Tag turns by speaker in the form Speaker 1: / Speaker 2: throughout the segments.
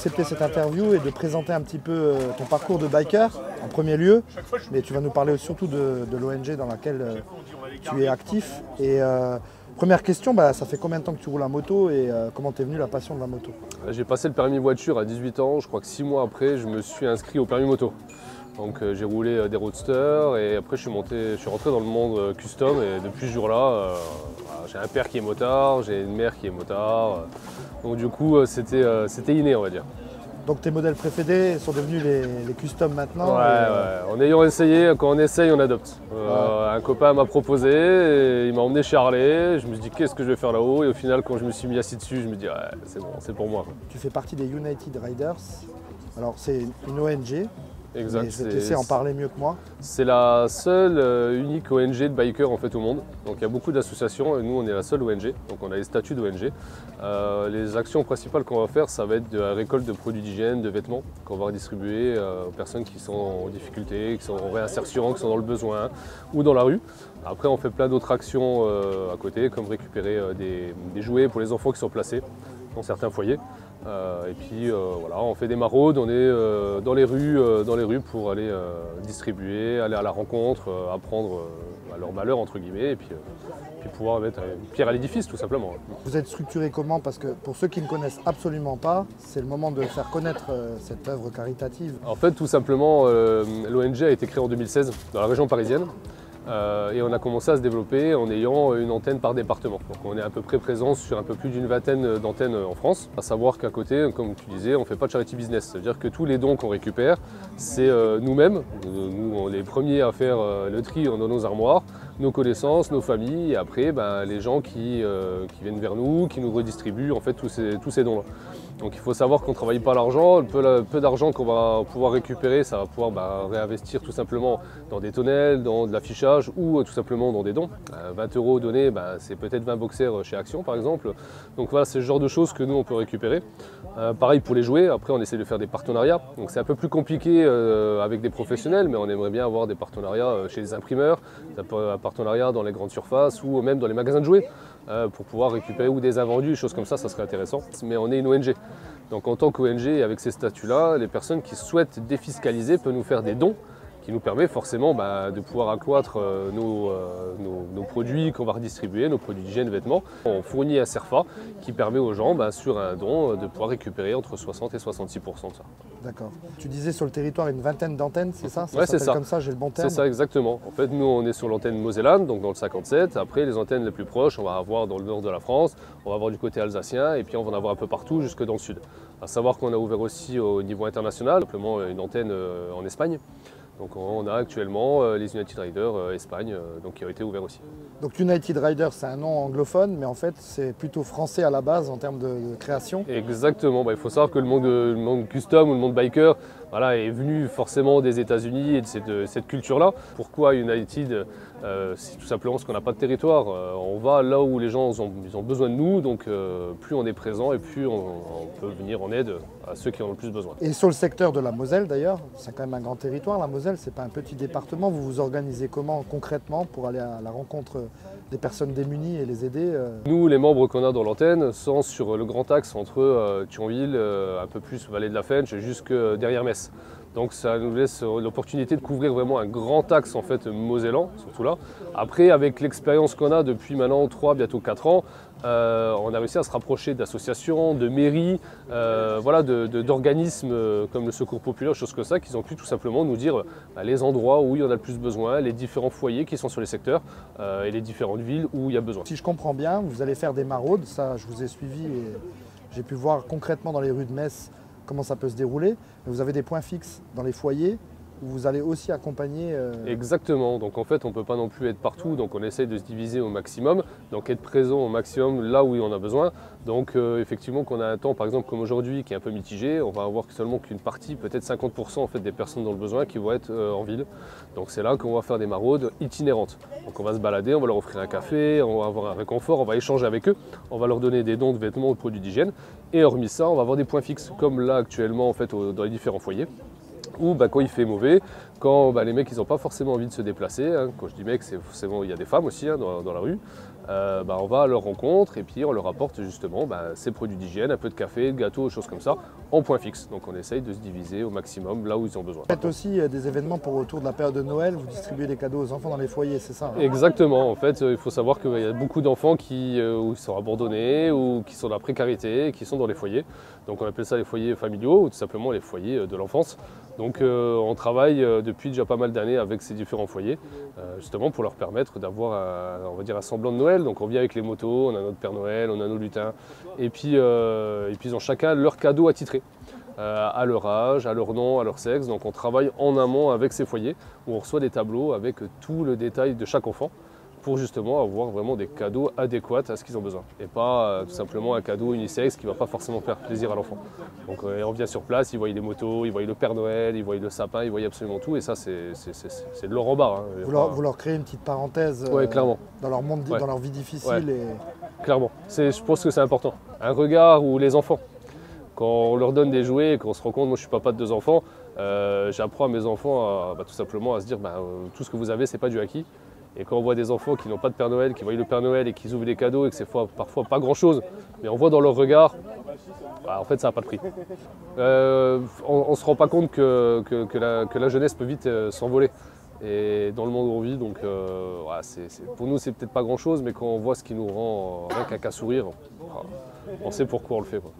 Speaker 1: accepté cette interview et de présenter un petit peu ton parcours de biker en premier lieu. Mais tu vas nous parler surtout de l'ONG dans laquelle tu es actif. Et première question, ça fait combien de temps que tu roules la moto et comment t'es venu la passion de la moto?
Speaker 2: J'ai passé le permis voiture à 18 ans. Je crois que 6 mois après, je me suis inscrit au permis moto. Donc j'ai roulé des roadsters et après je suis rentré dans le monde custom et depuis ce jour-là, j'ai un père qui est motard, j'ai une mère qui est motard. Donc du coup c'était inné, on va dire.
Speaker 1: Donc tes modèles préférés sont devenus les custom maintenant?
Speaker 2: Ouais. En ayant essayé, quand on essaye, on adopte. Un copain m'a proposé, et il m'a emmené chez Harley, je me suis dit qu'est-ce que je vais faire là-haut et au final quand je me suis mis assis dessus, je me dis ouais, c'est bon, c'est pour moi.
Speaker 1: Tu fais partie des United Riders. Alors c'est une ONG.
Speaker 2: Exact.
Speaker 1: Je vais te laisser en parler mieux que moi.
Speaker 2: C'est la seule unique ONG de bikers en fait au monde. Donc il y a beaucoup d'associations et nous on est la seule ONG. Donc on a les statuts d'ONG. Les actions principales qu'on va faire, ça va être de la récolte de produits d'hygiène, de vêtements qu'on va redistribuer aux personnes qui sont en difficulté, qui sont en réinsertion, qui sont dans le besoin ou dans la rue. Après on fait plein d'autres actions à côté, comme récupérer des jouets pour les enfants qui sont placés dans certains foyers. Et puis voilà, on fait des maraudes, on est dans les rues pour aller distribuer, aller à la rencontre, apprendre à leur malheur entre guillemets, et puis pouvoir mettre une pierre à l'édifice tout simplement.
Speaker 1: Vous êtes structuré comment? Parce que pour ceux qui ne connaissent absolument pas, c'est le moment de faire connaître cette œuvre caritative.
Speaker 2: En fait tout simplement, l'ONG a été créée en 2016 dans la région parisienne. Et on a commencé à se développer en ayant une antenne par département. Donc on est à peu près présent sur un peu plus d'une vingtaine d'antennes en France. À savoir qu'à côté, comme tu disais, on ne fait pas de charity business. Ça veut dire que tous les dons qu'on récupère, c'est nous-mêmes. Nous, on est les premiers à faire le tri dans nos armoires, nos connaissances, nos familles, et après les gens qui viennent vers nous, qui nous redistribuent en fait tous ces dons-là. Donc il faut savoir qu'on ne travaille pas l'argent, le peu d'argent qu'on va pouvoir récupérer, ça va pouvoir réinvestir tout simplement dans des tonnelles, dans de l'affichage ou tout simplement dans des dons. 20 € donnés, c'est peut-être 20 boxers chez Action par exemple. Donc voilà, c'est ce genre de choses que nous on peut récupérer. Pareil pour les jouets, après on essaie de faire des partenariats. Donc c'est un peu plus compliqué avec des professionnels, mais on aimerait bien avoir des partenariats chez les imprimeurs, des partenariats dans les grandes surfaces ou même dans les magasins de jouets. Pour pouvoir récupérer ou des invendus, des choses comme ça serait intéressant. Mais on est une ONG. Donc en tant qu'ONG, avec ces statuts-là, les personnes qui souhaitent défiscaliser peuvent nous faire des dons qui nous permet forcément de pouvoir accroître nos produits qu'on va redistribuer, nos produits d'hygiène, vêtements. On fournit un CERFA qui permet aux gens, sur un don, de pouvoir récupérer entre 60 et 66% de ça.
Speaker 1: D'accord. Tu disais sur le territoire une vingtaine d'antennes, c'est ça?
Speaker 2: Ouais, c'est ça.
Speaker 1: Comme ça, j'ai le bon terme?
Speaker 2: C'est ça, exactement. En fait, nous, on est sur l'antenne mosellane, donc dans le 57. Après, les antennes les plus proches, on va avoir dans le nord de la France, on va avoir du côté alsacien, et puis on va en avoir un peu partout, jusque dans le sud. À savoir qu'on a ouvert aussi au niveau international, simplement une antenne en Espagne. Donc on a actuellement les United Riders Espagne qui ont été ouverts aussi.
Speaker 1: Donc United Riders, c'est un nom anglophone, mais en fait c'est plutôt français à la base en termes de création.
Speaker 2: Exactement, il faut savoir que le monde custom ou le monde biker est venu forcément des États-Unis et de cette culture-là. Pourquoi United? C'est tout simplement parce qu'on n'a pas de territoire. On va là où les gens ils ont besoin de nous, donc plus on est présent et plus on peut venir en aide à ceux qui en ont le plus besoin.
Speaker 1: Et sur le secteur de la Moselle d'ailleurs, c'est quand même un grand territoire, la Moselle, c'est pas un petit département. Vous vous organisez comment concrètement pour aller à la rencontre des personnes démunies et les aider?
Speaker 2: Nous, les membres qu'on a dans l'antenne sont sur le grand axe entre Thionville, un peu plus Vallée de la Fench, jusque derrière Metz. Donc ça nous laisse l'opportunité de couvrir vraiment un grand axe en fait mosellan, surtout là. Après, avec l'expérience qu'on a depuis maintenant 3, bientôt 4 ans, on a réussi à se rapprocher d'associations, de mairies, d'organismes comme le Secours Populaire, choses comme ça, qui ont pu tout simplement nous dire les endroits où il y en a le plus besoin, les différents foyers qui sont sur les secteurs et les différentes villes où il y a besoin.
Speaker 1: Si je comprends bien, vous allez faire des maraudes, ça je vous ai suivi et j'ai pu voir concrètement dans les rues de Metz comment ça peut se dérouler. Mais vous avez des points fixes dans les foyers où vous allez aussi accompagner...
Speaker 2: Exactement, donc en fait on ne peut pas non plus être partout, donc on essaye de se diviser au maximum, donc être présent au maximum là où il en a besoin. Donc effectivement qu'on a un temps par exemple comme aujourd'hui qui est un peu mitigé, on va avoir seulement qu'une partie, peut-être 50% en fait, des personnes dans le besoin qui vont être en ville. Donc c'est là qu'on va faire des maraudes itinérantes. Donc on va se balader, on va leur offrir un café, on va avoir un réconfort, on va échanger avec eux, on va leur donner des dons de vêtements ou de produits d'hygiène. Et hormis ça, on va avoir des points fixes comme là actuellement en fait, dans les différents foyers. ou quand il fait mauvais, quand les mecs ils n'ont pas forcément envie de se déplacer, hein. Quand je dis mec, c'est forcément, il y a des femmes aussi, hein, dans la rue, on va à leur rencontre et puis on leur apporte justement ces produits d'hygiène, un peu de café, de gâteaux, choses comme ça, en point fixe. Donc on essaye de se diviser au maximum là où ils ont besoin.
Speaker 1: Vous faites aussi des événements autour de la période de Noël, vous distribuez des cadeaux aux enfants dans les foyers, c'est ça, hein?
Speaker 2: Exactement, en fait il faut savoir qu'il y a beaucoup d'enfants qui sont abandonnés ou qui sont dans la précarité, qui sont dans les foyers. Donc on appelle ça les foyers familiaux ou tout simplement les foyers de l'enfance. Donc on travaille depuis déjà pas mal d'années avec ces différents foyers, justement pour leur permettre d'avoir on va dire un semblant de Noël. Donc on vient avec les motos, on a notre Père Noël, on a nos lutins, et puis ils ont chacun leur cadeau attitré, à leur âge, à leur nom, à leur sexe. Donc on travaille en amont avec ces foyers où on reçoit des tableaux avec tout le détail de chaque enfant, pour justement avoir vraiment des cadeaux adéquats à ce qu'ils ont besoin. Et pas tout simplement un cadeau unisexe qui ne va pas forcément faire plaisir à l'enfant. Donc on vient sur place, ils voient les motos, ils voient le Père Noël, ils voient le sapin, ils voient absolument tout. Et ça, c'est de l'or en barre, hein.
Speaker 1: Vous leur créez une petite parenthèse
Speaker 2: clairement.
Speaker 1: Dans leur monde, dans leur vie difficile.
Speaker 2: Ouais. Clairement. Je pense que c'est important. Un regard où les enfants, quand on leur donne des jouets et qu'on se rend compte, moi je suis papa de 2 enfants, j'apprends à mes enfants tout simplement à se dire tout ce que vous avez, c'est pas du acquis. Et quand on voit des enfants qui n'ont pas de Père Noël, qui voient le Père Noël et qui ouvrent des cadeaux et que c'est parfois pas grand chose, mais on voit dans leur regard, en fait ça n'a pas de prix. On ne se rend pas compte que la jeunesse peut vite s'envoler. Et dans le monde où on vit, donc pour nous c'est peut-être pas grand chose, mais quand on voit ce qui nous rend rien qu'à sourire, on sait pourquoi on le fait, quoi.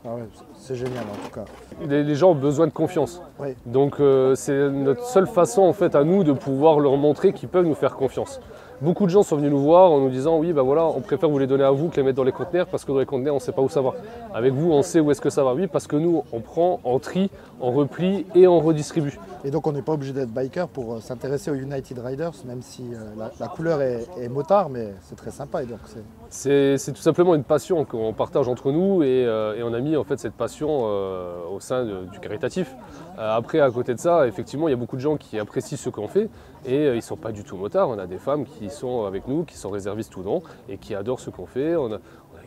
Speaker 1: Ah ouais, c'est génial en tout cas.
Speaker 2: Les gens ont besoin de confiance.
Speaker 1: Oui.
Speaker 2: Donc c'est notre seule façon en fait à nous de pouvoir leur montrer qu'ils peuvent nous faire confiance. Beaucoup de gens sont venus nous voir en nous disant oui voilà, on préfère vous les donner à vous que les mettre dans les conteneurs parce que dans les conteneurs on ne sait pas où ça va. Avec vous on sait où est-ce que ça va. Oui, parce que nous on prend, on trie, on replie et on redistribue.
Speaker 1: Et donc on n'est pas obligé d'être biker pour s'intéresser aux United Riders, même si la couleur est motard, mais c'est très sympa. Et donc
Speaker 2: c'est tout simplement une passion qu'on partage entre nous et on a mis en fait cette passion au sein du caritatif. Après, à côté de ça, effectivement, il y a beaucoup de gens qui apprécient ce qu'on fait et ils ne sont pas du tout motards. On a des femmes qui sont avec nous, qui sont réservistes ou non et qui adorent ce qu'on fait.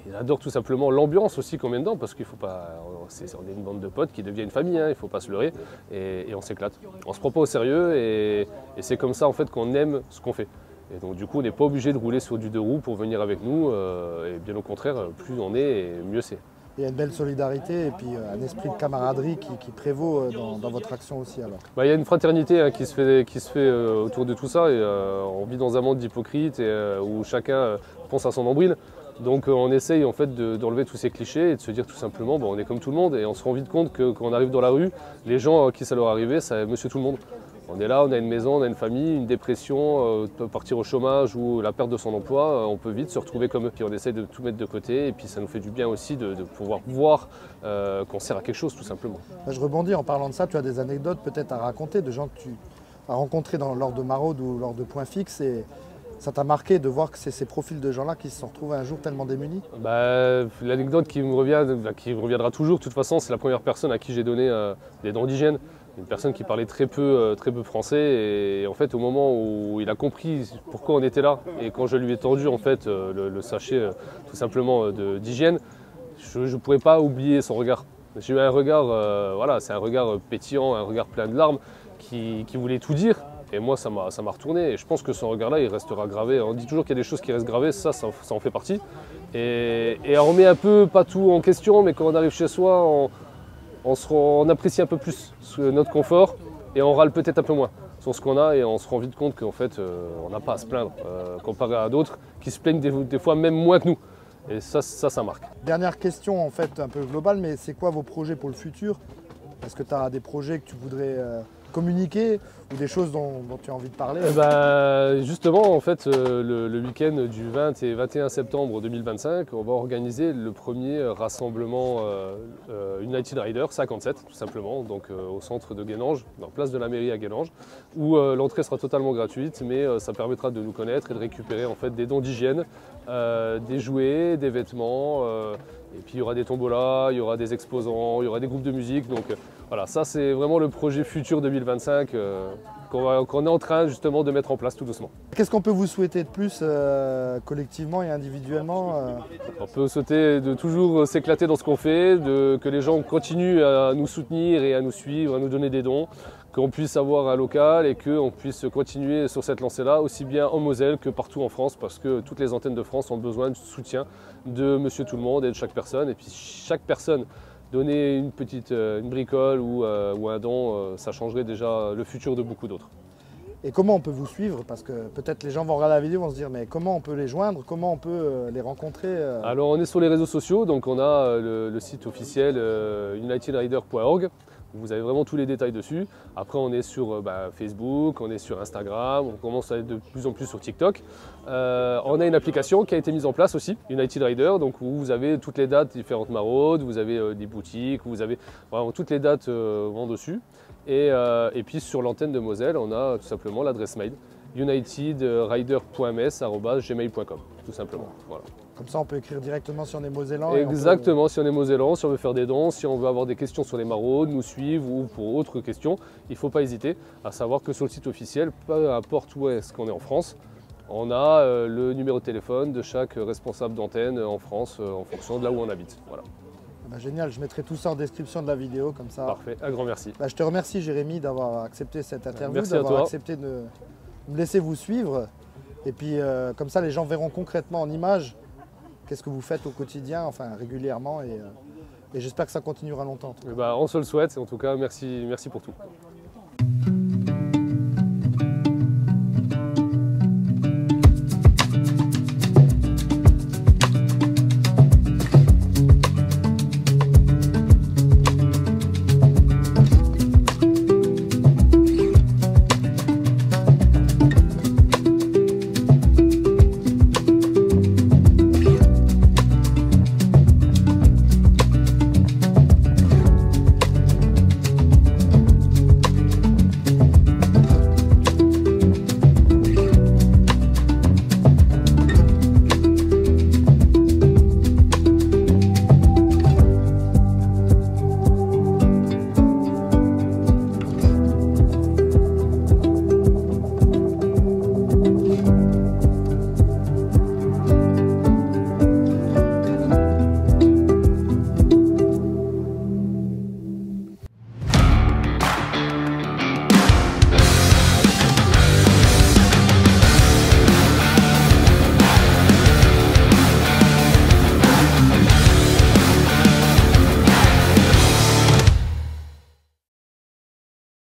Speaker 2: Ils adorent tout simplement l'ambiance aussi qu'on met dedans parce qu'il faut pas. On est une bande de potes qui devient une famille, hein, il ne faut pas se leurrer et on s'éclate. On ne se prend pas au sérieux et c'est comme ça en fait qu'on aime ce qu'on fait. Et donc du coup on n'est pas obligé de rouler sur du 2 roues pour venir avec nous et bien au contraire, plus on est, mieux c'est.
Speaker 1: Il y a une belle solidarité et puis un esprit de camaraderie qui prévaut dans votre action aussi alors.
Speaker 2: Il y a une fraternité, hein, qui se fait autour de tout ça et on vit dans un monde d'hypocrites où chacun pense à son nombril. Donc on essaye en fait d'enlever tous ces clichés et de se dire tout simplement on est comme tout le monde et on se rend vite compte que quand on arrive dans la rue, les gens à qui ça leur arrive, c'est monsieur tout le monde. On est là, on a une maison, on a une famille, une dépression, partir au chômage ou la perte de son emploi, on peut vite se retrouver comme eux. Puis on essaye de tout mettre de côté et puis ça nous fait du bien aussi de pouvoir voir qu'on sert à quelque chose tout simplement.
Speaker 1: Je rebondis en parlant de ça, tu as des anecdotes peut-être à raconter de gens que tu as rencontrés lors de maraudes ou lors de points fixes et ça t'a marqué de voir que c'est ces profils de gens-là qui se sont retrouvés un jour tellement démunis?
Speaker 2: L'anecdote qui me reviendra toujours, de toute façon, c'est la première personne à qui j'ai donné des dents d'hygiène. Une personne qui parlait très peu français et en fait au moment où il a compris pourquoi on était là et quand je lui ai tendu en fait le sachet tout simplement d'hygiène, je ne pouvais pas oublier son regard. J'ai eu un regard, c'est un regard pétillant, un regard plein de larmes qui voulait tout dire. Et moi, ça m'a retourné. Et je pense que ce regard-là, il restera gravé. On dit toujours qu'il y a des choses qui restent gravées, ça en fait partie. Et on remet un peu, pas tout en question, mais quand on arrive chez soi, on apprécie un peu plus notre confort et on râle peut-être un peu moins sur ce qu'on a et on se rend vite compte qu'en fait, on n'a pas à se plaindre comparé à d'autres qui se plaignent des fois même moins que nous. Et ça marque.
Speaker 1: Dernière question en fait un peu globale, mais c'est quoi vos projets pour le futur? Est-ce que tu as des projets que tu voudrais communiquer ou des choses dont tu as envie de parler?
Speaker 2: Justement, en fait, le week-end du 20 et 21 septembre 2025, on va organiser le premier rassemblement United Riders 57, tout simplement, donc au centre de Guénange, dans la place de la mairie à Guénange, où l'entrée sera totalement gratuite, mais ça permettra de nous connaître et de récupérer en fait des dons d'hygiène, des jouets, des vêtements. Et puis il y aura des tombolas, il y aura des exposants, il y aura des groupes de musique. Donc Voilà, ça c'est vraiment le projet futur 2025 qu'on est en train justement de mettre en place tout doucement.
Speaker 1: Qu'est-ce qu'on peut vous souhaiter de plus collectivement et individuellement
Speaker 2: On peut souhaiter de toujours s'éclater dans ce qu'on fait, que les gens continuent à nous soutenir et à nous suivre, à nous donner des dons, qu'on puisse avoir un local et qu'on puisse continuer sur cette lancée-là, aussi bien en Moselle que partout en France, parce que toutes les antennes de France ont besoin du soutien de Monsieur Tout-le-Monde et de chaque personne. Et puis chaque personne donner une bricole ou un don, ça changerait déjà le futur de beaucoup d'autres.
Speaker 1: Et comment on peut vous suivre? Parce que peut-être les gens vont regarder la vidéo et vont se dire mais comment on peut les joindre? Comment on peut les rencontrer
Speaker 2: Alors on est sur les réseaux sociaux, donc on a le site officiel unitedrider.org. Vous avez vraiment tous les détails dessus. Après on est sur Facebook, on est sur Instagram, on commence à être de plus en plus sur TikTok. On a une application qui a été mise en place aussi, United Rider, donc où vous avez toutes les dates des différentes maraudes, vous avez des boutiques, vous avez vraiment toutes les dates vont dessus. Et puis sur l'antenne de Moselle, on a tout simplement l'adresse mail unitedrider.ms@gmail.com, tout simplement. Voilà.
Speaker 1: Comme ça on peut écrire directement si on est mosellan.
Speaker 2: Exactement, si on est mosellan, si on veut faire des dons, si on veut avoir des questions sur les maraudes, nous suivre ou pour autres questions, il ne faut pas hésiter à savoir que sur le site officiel, peu importe où est-ce qu'on est en France, on a le numéro de téléphone de chaque responsable d'antenne en France en fonction de là où on habite. Voilà.
Speaker 1: Génial, je mettrai tout ça en description de la vidéo comme ça.
Speaker 2: Parfait, un grand merci.
Speaker 1: Je te remercie Jérémy d'avoir accepté cette interview,
Speaker 2: d'avoir
Speaker 1: accepté de me laisser vous suivre. Et puis comme ça les gens verront concrètement en images qu'est-ce que vous faites au quotidien, enfin régulièrement et j'espère que ça continuera longtemps.
Speaker 2: On se le souhaite, en tout cas merci pour tout.